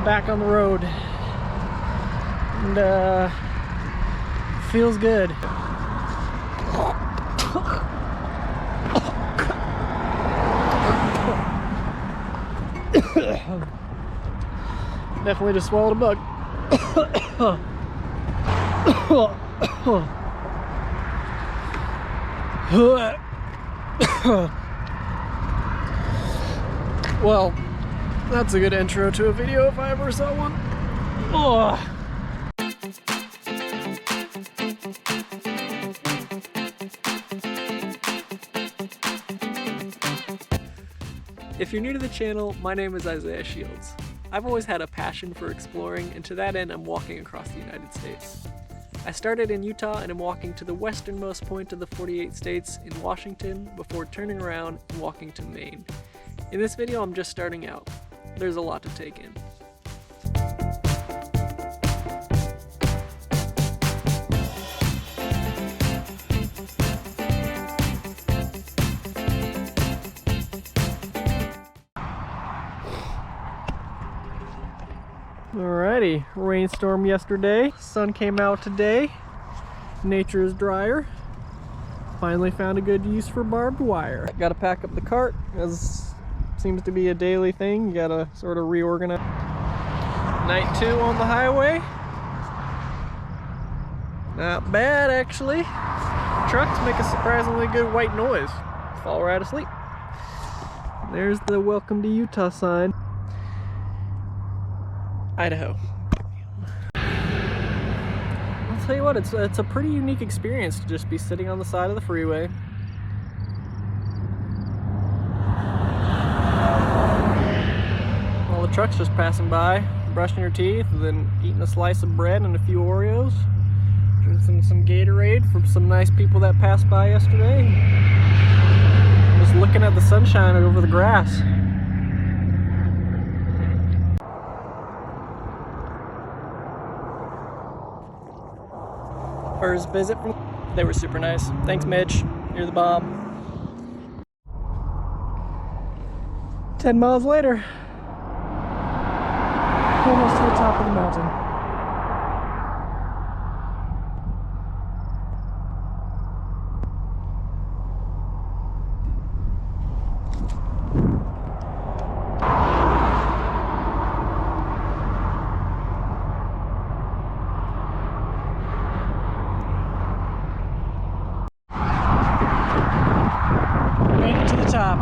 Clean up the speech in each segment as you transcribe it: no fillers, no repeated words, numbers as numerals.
back on the road, and feels good. Definitely just swallowed a bug. Well, that's a good intro to a video if I ever saw one. If you're new to the channel, my name is Isaiah Shields. I've always had a passion for exploring, and to that end I'm walking across the United States. I started in Utah and am walking to the westernmost point of the 48 states in Washington before turning around and walking to Maine. In this video I'm just starting out. There's a lot to take in. Alrighty, rainstorm yesterday, sun came out today, nature is drier. Finally found a good use for barbed wire. Gotta pack up the cart, as seems to be a daily thing. You gotta sort of reorganize. Night 2 on the highway. Not bad actually. Trucks make a surprisingly good white noise. Fall right asleep. There's the welcome to Utah sign. Idaho. I'll tell you what, it's a pretty unique experience to just be sitting on the side of the freeway. All the trucks just passing by, brushing your teeth, and then eating a slice of bread and a few Oreos. Drinking some Gatorade from some nice people that passed by yesterday. Just looking at the sunshine over the grass. First visit from, they were super nice. Thanks, Mitch. You're the bomb. 10 miles later, almost to the top of the mountain. Top.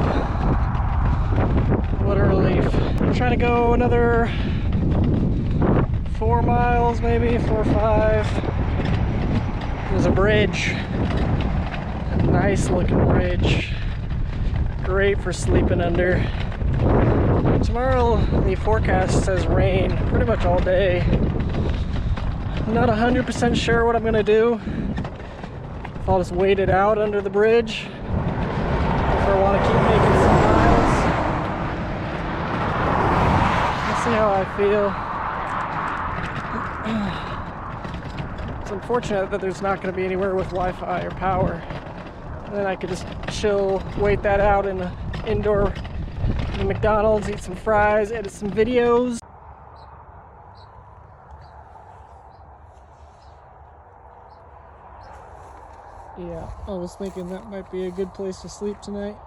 What a relief. We're trying to go another 4 miles, maybe 4 or 5. There's a bridge. A nice looking bridge. Great for sleeping under. Tomorrow the forecast says rain pretty much all day. I'm not 100% sure what I'm gonna do. If I'll just wait it out under the bridge. I want to keep making some miles. Let's see how I feel. It's unfortunate that there's not going to be anywhere with Wi-Fi or power. And then I could just chill, wait that out in an indoor McDonald's, eat some fries, edit some videos. Yeah, I was thinking that might be a good place to sleep tonight.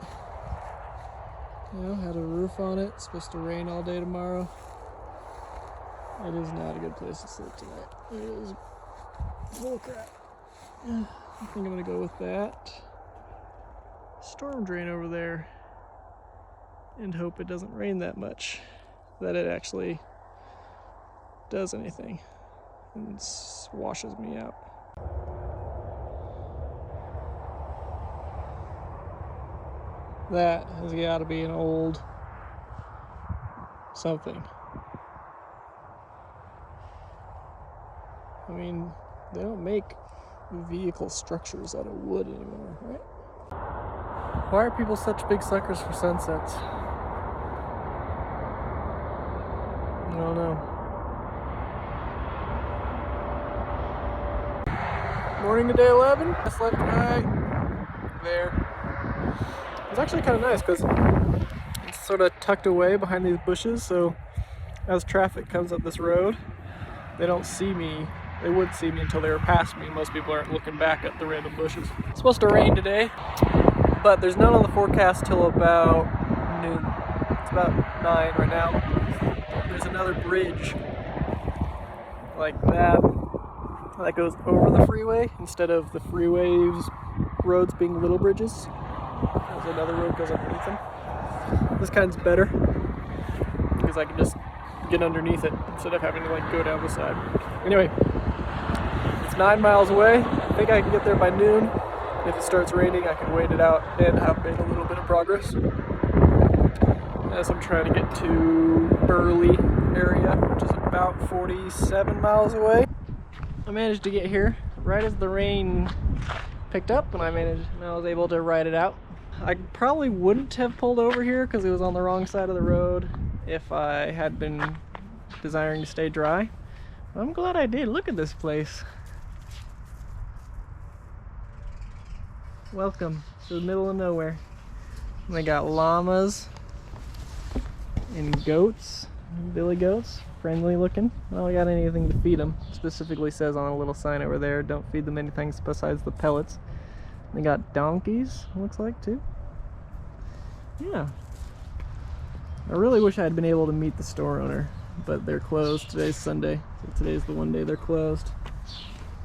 You know, had a roof on it. It's supposed to rain all day tomorrow. It is not a good place to sleep tonight. It is full crap. I think I'm gonna go with that. Storm drain over there. And hope it doesn't rain that much. That it actually does anything. And washes me out. That has got to be an old something. I mean, they don't make vehicle structures out of wood anymore, right? Why are people such big suckers for sunsets? I don't know. Morning to day 11. I slept tonight. There. It's actually kind of nice because it's sort of tucked away behind these bushes, so as traffic comes up this road, they don't see me. They would see me until they were past me. Most people aren't looking back at the random bushes. It's supposed to rain today, but there's none on the forecast till about noon. It's about 9 right now. There's another bridge like that goes over the freeway instead of the freeways roads being little bridges. There's another road goes underneath them. This kind's better because I can just get underneath it instead of having to like go down the side. Anyway, it's 9 miles away. I think I can get there by noon. If it starts raining, I can wait it out and have made a little bit of progress. As I'm trying to get to Burley area, which is about 47 miles away. I managed to get here right as the rain picked up, and I was able to ride it out. I probably wouldn't have pulled over here because it was on the wrong side of the road if I had been desiring to stay dry. But I'm glad I did. Look at this place. Welcome to the middle of nowhere. And they got llamas and goats, billy goats, friendly looking. I don't got anything to feed them. It specifically says on a little sign over there, don't feed them anything besides the pellets. They got donkeys, looks like, too. Yeah. I really wish I had been able to meet the store owner, but they're closed. Today's Sunday, so today's the one day they're closed.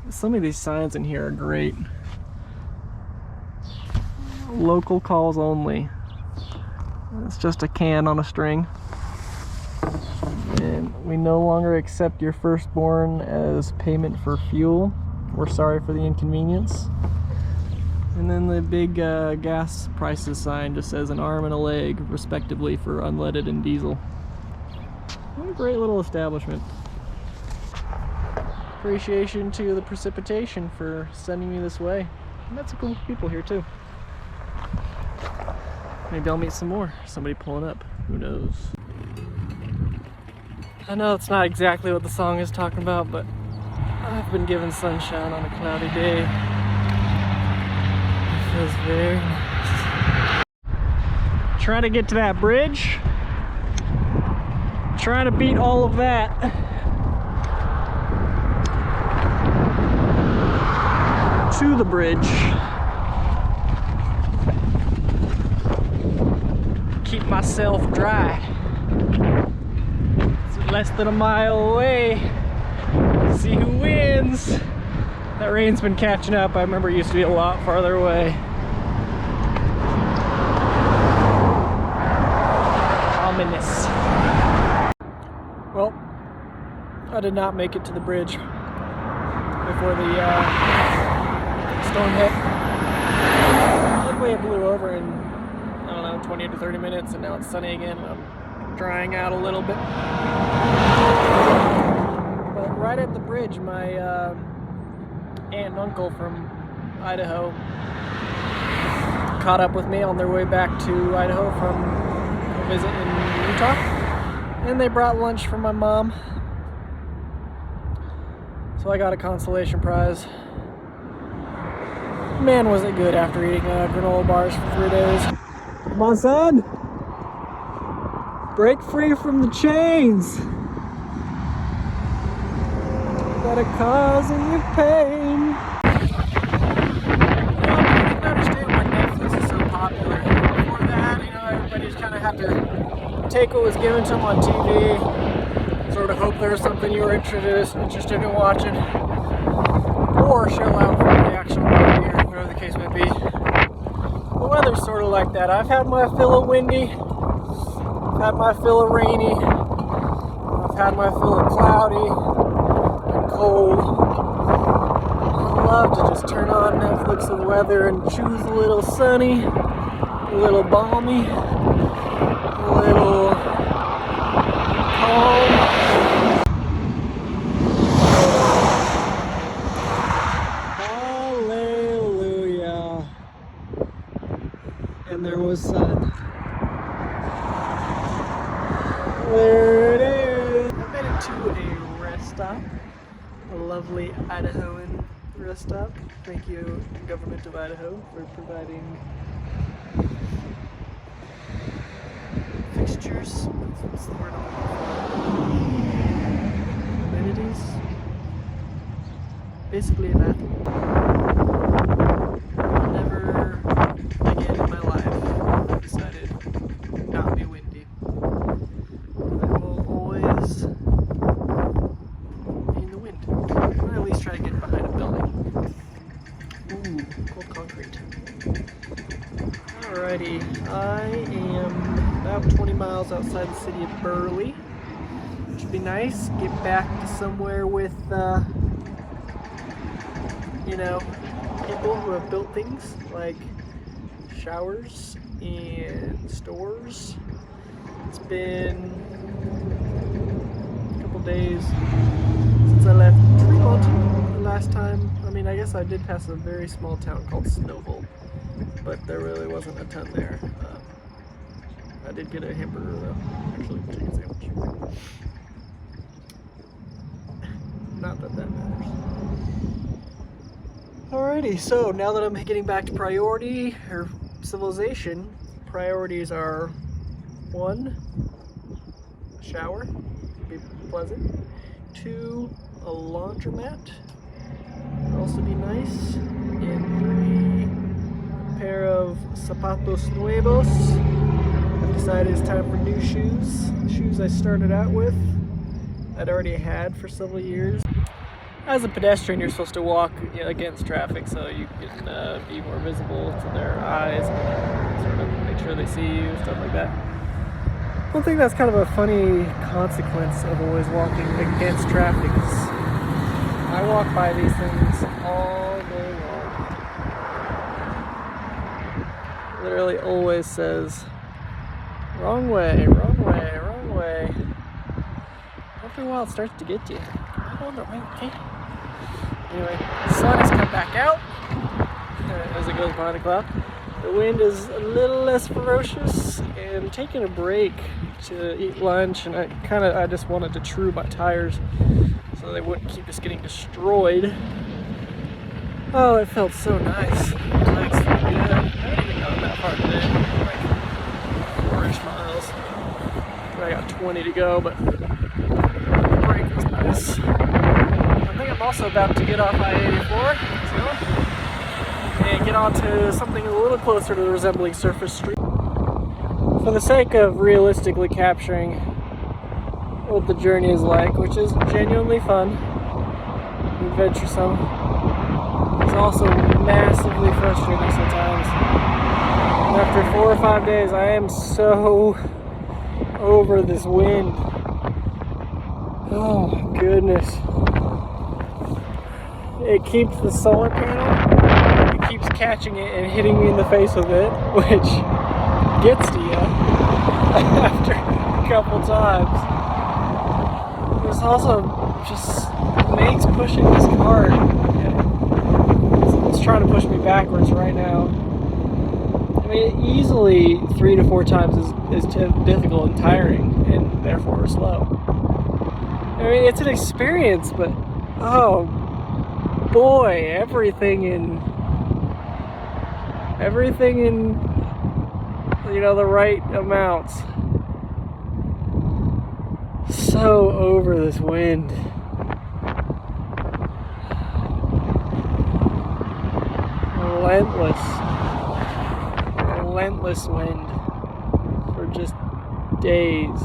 Some of these signs in here are great. Local calls only. It's just a can on a string. And we no longer accept your firstborn as payment for fuel. We're sorry for the inconvenience. And then the big gas prices sign just says an arm and a leg, respectively, for unleaded and diesel. What a great little establishment. Appreciation to the Precipitation for sending me this way. I met some cool people here too. Maybe I'll meet some more. Somebody pulling up. Who knows? I know it's not exactly what the song is talking about, but I've been given sunshine on a cloudy day. It feels very nice. Trying to get to that bridge. Trying to beat all of that. To the bridge. Keep myself dry. It's less than a mile away. See who wins. That rain's been catching up. I remember it used to be a lot farther away. Ominous. Well, I did not make it to the bridge before the storm hit. Luckily it blew over in, I don't know, 20 to 30 minutes, and now it's sunny again, and I'm drying out a little bit. But right at the bridge, my aunt and uncle from Idaho caught up with me on their way back to Idaho from a visit in Utah, and they brought lunch for my mom. So I got a consolation prize. Man, was it good after eating granola bars for 3 days. Come on, son! Break free from the chains! That are causing you pain. I can understand why Netflix is so popular. Before that, everybody just kind of had to take what was given to them on TV, sort of hope there was something you were interested in watching, or shell out for the actual movie or whatever the case may be. The weather's sort of like that. I've had my fill of windy, I've had my fill of rainy, I've had my fill of cloudy and cold. I love to just turn on Netflix and weather and choose a little sunny, a little balmy, a little calm. Hallelujah. And there was sun. There it is. I made it to a rest stop. A lovely Idahoan rest stop. Thank you, Government of Idaho, for providing fixtures. What's the word I'm looking for? basically a bathroom. Never again in my life decided not be windy. I will always be in the wind. Or at least try to get behind a building. Ooh, cold concrete. Alrighty, I am about 20 miles outside the city of Burley. Which would be nice. Get back to somewhere with, you know, people who have built things like showers and stores. It's been a couple days since I left Fremont the last time. I mean, I guess I did pass a very small town called Snowville, but there really wasn't a ton there. I did get a hamburger though, actually chicken sandwich. Not that that matters. Alrighty, so now that I'm getting back to priority or civilization, priorities are 1, a shower, be pleasant. 2, a laundromat, would also be nice. And 3, a pair of zapatos nuevos. I've decided it's time for new shoes. The shoes I started out with, I'd already had for several years. As a pedestrian, you're supposed to walk against traffic so you can be more visible to their eyes, sort of make sure they see you, stuff like that. One thing that's kind of a funny consequence of always walking against traffic is I walk by these things all day long. Literally always says, wrong way, wrong way, wrong way. After a while it starts to get to you. Okay. Anyway, the sun has come back out as it goes behind the cloud. The wind is a little less ferocious, and I'm taking a break to eat lunch, and I just wanted to true my tires so they wouldn't keep just getting destroyed. Oh, it felt so nice. My legs feel good. I haven't even gone that far today, like 4-ish miles. I got 20 to go, but the break was nice. I think I'm also about to get off I-84 and get onto something a little closer to resembling surface street. For the sake of realistically capturing what the journey is like, which is genuinely fun, adventuresome, it's also massively frustrating sometimes. And after 4 or 5 days, I am so over this wind. Oh my goodness. It keeps the solar panel, it keeps catching it and hitting me in the face with it, which gets to you after a couple times. There's also just Maine's pushing this cart. It's trying to push me backwards right now. I mean, easily 3 to 4 times is difficult and tiring, and therefore slow. I mean, it's an experience, but oh boy, everything in the right amounts. So over this wind. Relentless wind for just days.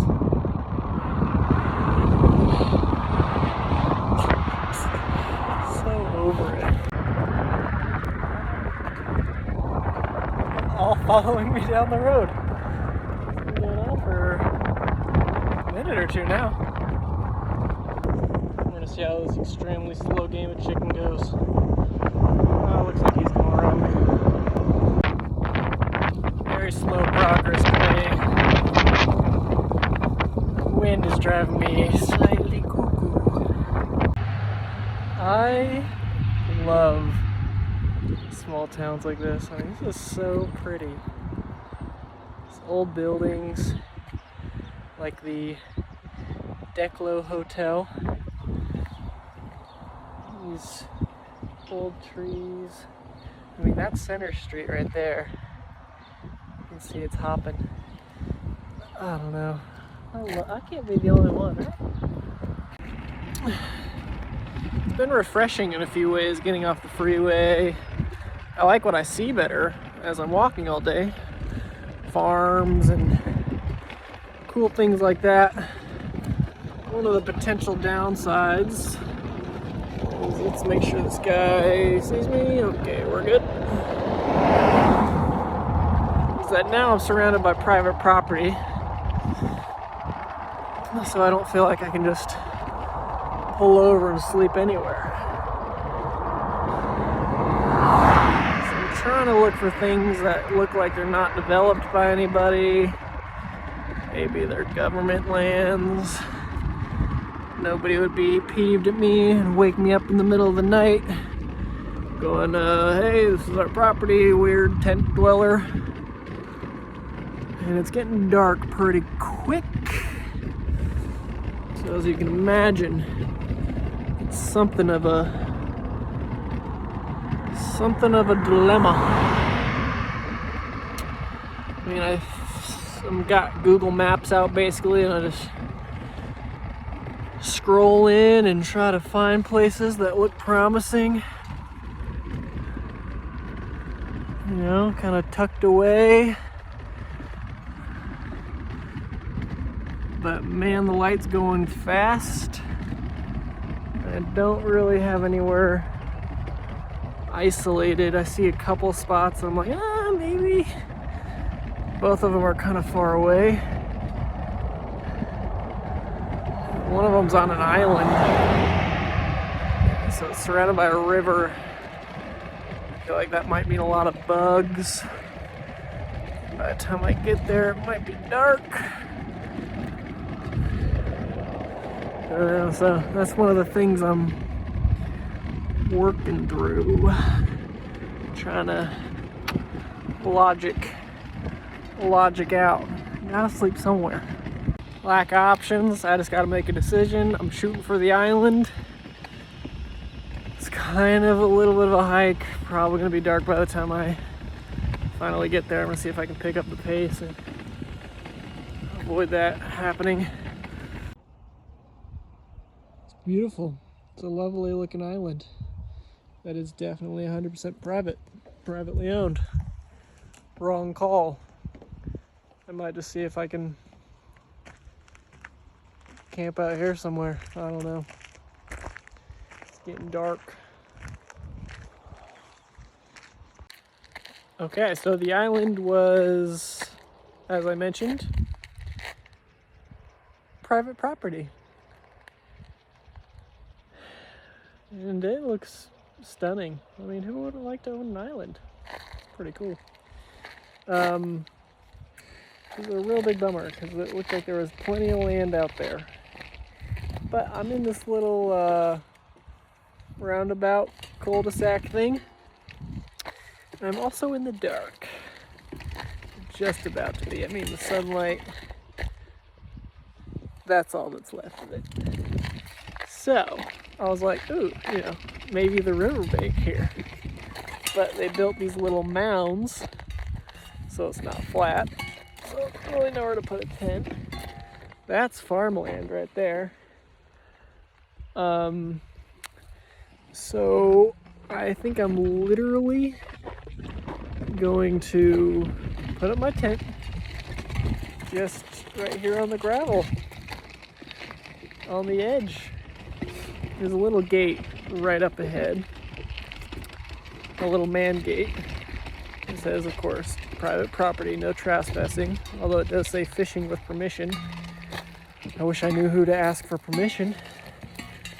So over it. All following me down the road. Been going on for a minute or 2 now. I'm gonna see how this extremely slow game of chicken goes. Oh, looks like he's going around me. Very slow progress today. The wind is driving me slightly cuckoo. I love small towns like this. I mean, this is so pretty. These old buildings, like the Declo Hotel. These old trees. I mean, that's Center Street right there. You can see it's hopping. I don't know. I can't be the only one, right? It's been refreshing in a few ways, getting off the freeway. I like what I see better as I'm walking all day. Farms and cool things like that. One of the potential downsides is, let's make sure this guy sees me. Okay, we're good. Is that now I'm surrounded by private property, so I don't feel like I can just pull over and sleep anywhere. So I'm trying to look for things that look like they're not developed by anybody. Maybe they're government lands. Nobody would be peeved at me and wake me up in the middle of the night going, hey, this is our property, weird tent dweller. And it's getting dark pretty quick. So as you can imagine, it's something of a dilemma. I mean, I've got Google Maps out basically, and I just scroll in and try to find places that look promising. You know, kind of tucked away. But man, the light's going fast. I don't really have anywhere isolated. I see a couple spots I'm like, maybe. Both of them are kind of far away. One of them's on an island, so it's surrounded by a river. I feel like that might mean a lot of bugs. By the time I get there, it might be dark. So that's one of the things I'm working through. Trying to logic out. Gotta sleep somewhere. Lack of options. I just gotta make a decision. I'm shooting for the island. It's kind of a little bit of a hike. Probably gonna be dark by the time I finally get there. I'm gonna see if I can pick up the pace and avoid that happening. It's beautiful. It's a lovely looking island. That is definitely 100% privately owned. Wrong call. I might just see if I can camp out here somewhere. I don't know. It's getting dark. Okay, so the island was, as I mentioned, private property. And it looks stunning. I mean, who wouldn't like to own an island? Pretty cool. It was a real big bummer because it looked like there was plenty of land out there. But I'm in this little roundabout cul-de-sac thing. I'm also in the dark. Just about to be. I mean, the sunlight, that's all that's left of it. So, I was like, ooh, you know, maybe the riverbank here. But they built these little mounds, so it's not flat. So I don't really know where to put a tent. That's farmland right there. So I think I'm literally going to put up my tent just right here on the gravel, on the edge. There's a little gate right up ahead, a little man gate. It says, of course, private property, no trespassing, although it does say fishing with permission. I wish I knew who to ask for permission,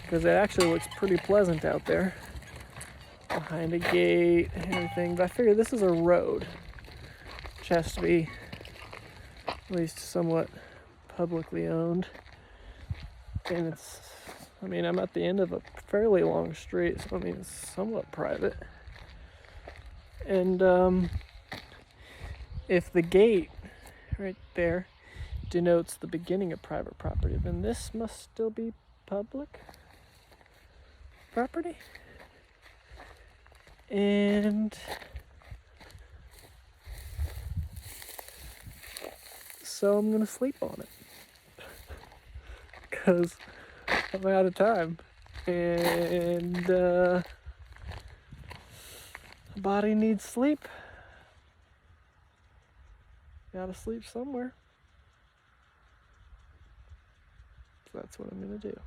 because it actually looks pretty pleasant out there. Behind a gate and everything, but I figure this is a road, which has to be at least somewhat publicly owned. And it's, I mean, I'm at the end of a fairly long street, so I mean, it's somewhat private. And if the gate right there denotes the beginning of private property, then this must still be public property. And so I'm gonna sleep on it because I'm out of time. And the body needs sleep. Gotta sleep somewhere. So that's what I'm gonna do.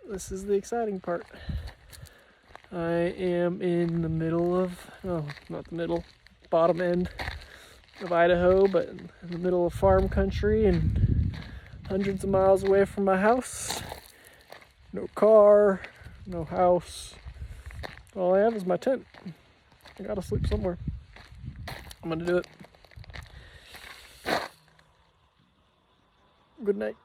This is the exciting part. I am in the middle of, oh, not the middle, bottom end of Idaho, but in the middle of farm country and hundreds of miles away from my house. No car, no house. All I have is my tent. I gotta sleep somewhere. I'm gonna do it. Good night.